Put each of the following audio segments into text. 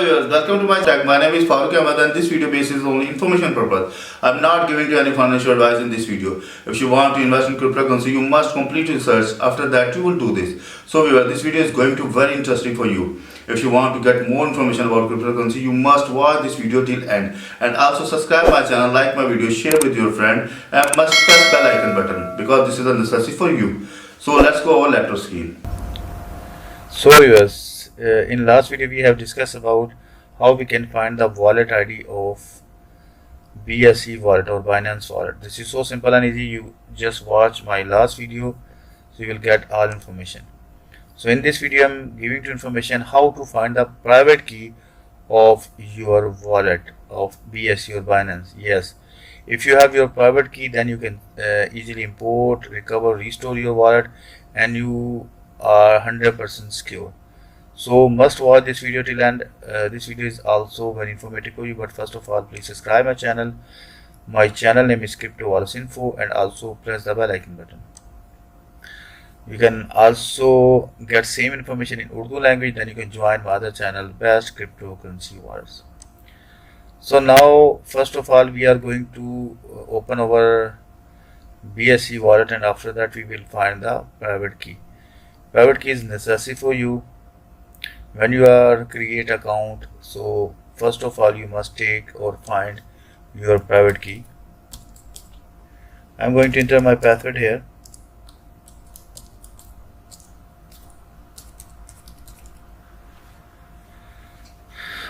viewers, welcome to my channel. My name is Farooq Ahmed and this video basis only information purpose. I'm not giving you any financial advice in this video. If you want to invest in cryptocurrency, you must complete research. After that, you will do this. So viewers, this video is going to be very interesting for you. If you want to get more information about cryptocurrency, you must watch this video till end. And also subscribe my channel, like my video, share with your friend, and must press bell icon button because this is a necessity for you. So let's go over laptop screen. So viewers, in last video we have discussed about how we can find the wallet ID of BSC wallet or Binance wallet. This is so simple and easy. You just watch my last video, so you will get all information. So in this video I am giving you information how to find the private key of your wallet of BSC or Binance. Yes, if you have your private key, then you can easily import, recover, restore your wallet, and you are 100% secure. So must watch this video till end. This video is also very informative for you, but first of all, please subscribe my channel. My channel name is Crypto Wallets Info, and also press the bell icon button. You can also get same information in Urdu language. Then you can join my other channel, Best Cryptocurrency Wars. So now first of all, we are going to open our BSC wallet, and after that we will find the private key. Private key is necessary for you when you are create account. So first of all, you must take or find your private key. I'm going to enter my password here.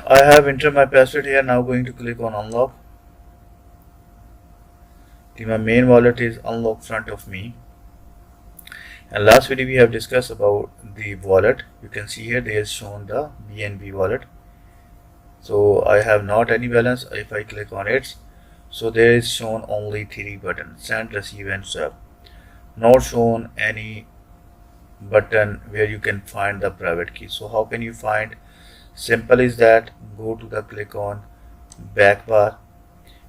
I have entered my password here. Now going to click on unlock. My main wallet is unlocked front of me. And last video we have discussed about the wallet. You can see here there is shown the BNB wallet. So I have not any balance. If I click on it, so there is shown only 3 buttons: send, receive, and swap. Not shown any button where you can find the private key. So how can you find? Simple is that go to the click on back bar,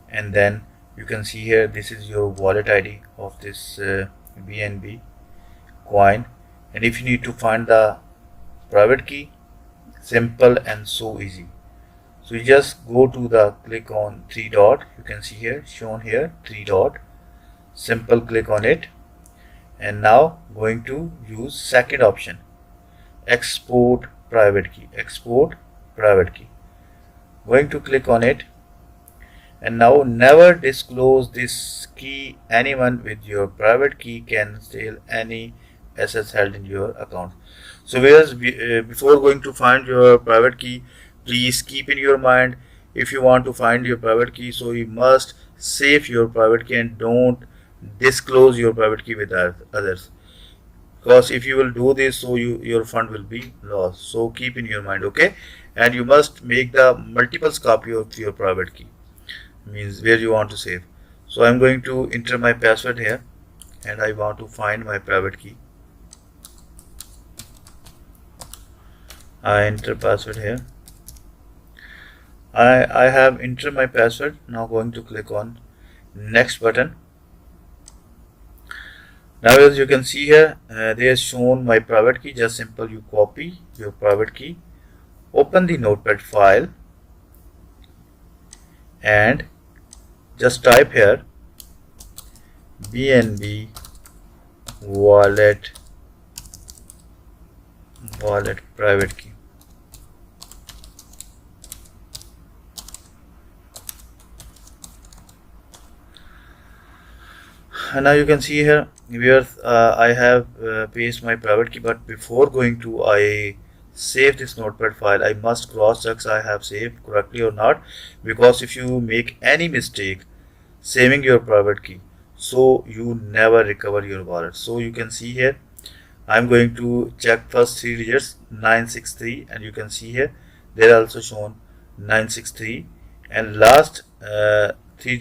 and then you can see here this is your wallet ID of this BNB coin. And if you need to find the private key, simple and so easy. So you just go to the click on 3 dot. You can see here shown here 3 dot. Simple click on it, and now going to use second option, export private key. Export private key. Going to click on it, and now never disclose this key anyone. With your private key can steal any assets held in your account. So whereas before going to find your private key, please keep in your mind, if you want to find your private key, so you must save your private key and don't disclose your private key with others, because if you will do this, so your fund will be lost. So keep in your mind, okay? And you must make the multiple copy of your private key, means where you want to save. So I'm going to enter my password here, and I want to find my private key. I enter password here. I have entered my password. Now going to click on next button. Now as you can see here, they have shown my private key. Just simple, you copy your private key, open the notepad file, and just type here BNB wallet private key. And now you can see here where I have pasted my private key, but before going to I save this notepad file, I must cross check I have saved correctly or not, because if you make any mistake saving your private key, so you never recover your wallet. So you can see here I'm going to check first 3 digits 963, and you can see here they are also shown 963, and last 3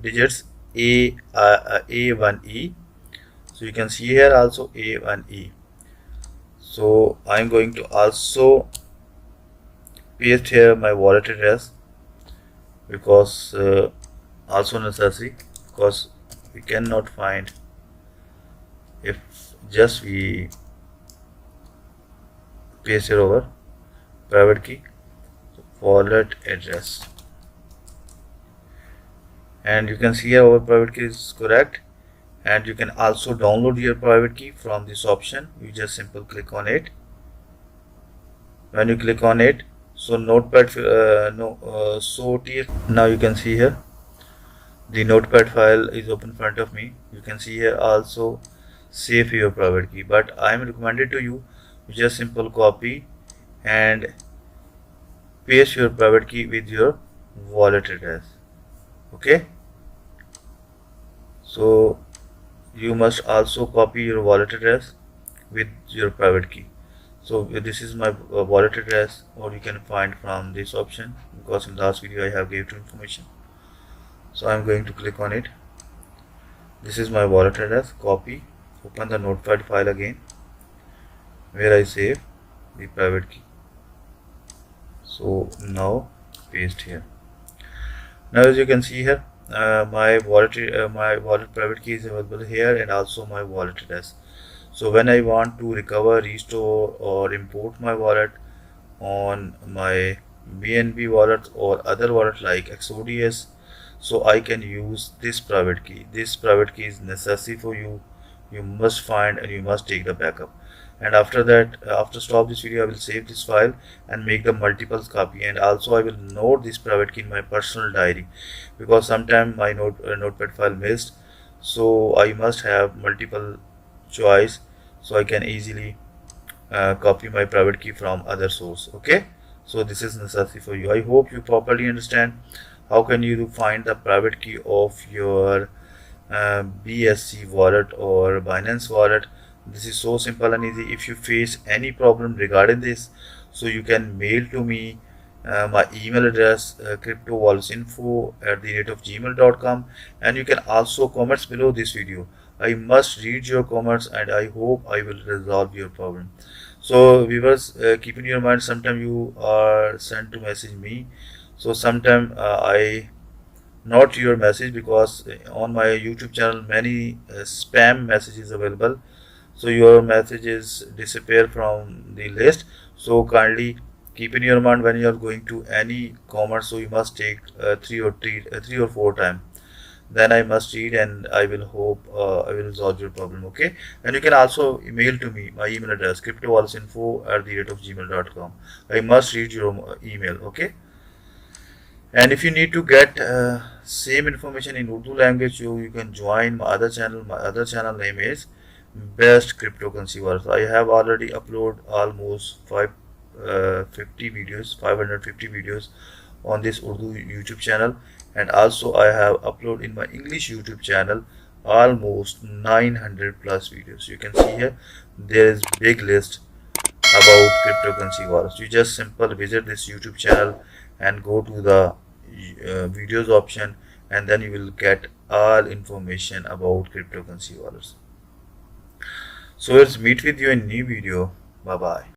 digits A1E. So you can see here also A1E. So I'm going to also paste here my wallet address, because also necessary, because we cannot find if just we paste here over private key. So wallet address, and you can see here our private key is correct. And you can also download your private key from this option. You just simply click on it. When you click on it, so notepad now you can see here the notepad file is open in front of me. You can see here also save your private key, but I am recommended to you just simple copy and paste your private key with your wallet address. Okay, so you must also copy your wallet address with your private key. So this is my wallet address, or you can find from this option, because in last video I have gave you information. So I'm going to click on it. This is my wallet address. Copy, open the notepad file again where I save the private key. So now paste here. Now as you can see here, my wallet private key is available here, and also my wallet address. So when I want to recover, restore, or import my wallet on my BNB wallet or other wallet like XODS, so I can use this private key. This private key is necessary for you. You must find and you must take the backup. And after that, after stop this video, I will save this file and make the multiple copy, and also I will note this private key in my personal diary, because sometimes my notepad file missed, so I must have multiple choice, so I can easily copy my private key from other source. Okay, so this is necessary for you. I hope you properly understand how can you find the private key of your BSC wallet or Binance wallet. This is so simple and easy. If you face any problem regarding this, so you can mail to me my email address cryptowalletsinfo@gmail.com, and you can also comments below this video. I must read your comments and I hope I will resolve your problem. So viewers, keep in your mind, sometimes you are sent to message me, so sometimes I not your message, because on my YouTube channel many spam messages available, so your messages disappear from the list. So kindly keep in your mind when you are going to any comment, so you must take three or four times, then I must read and I will hope I will resolve your problem. Okay, and you can also email to me, my email address cryptowalletsinfo@gmail.com. I must read your email. Okay, and if you need to get same information in Urdu language, you can join my other channel. My other channel name is Best Cryptocurrency Wars. I have already uploaded almost 550 videos on this Urdu YouTube channel, and also I have uploaded in my English YouTube channel almost 900 plus videos. You can see here there is big list about cryptocurrency wars. You just simply visit this YouTube channel and go to the videos option, and then you will get all information about cryptocurrency wars. So let's meet with you in new video. Bye bye.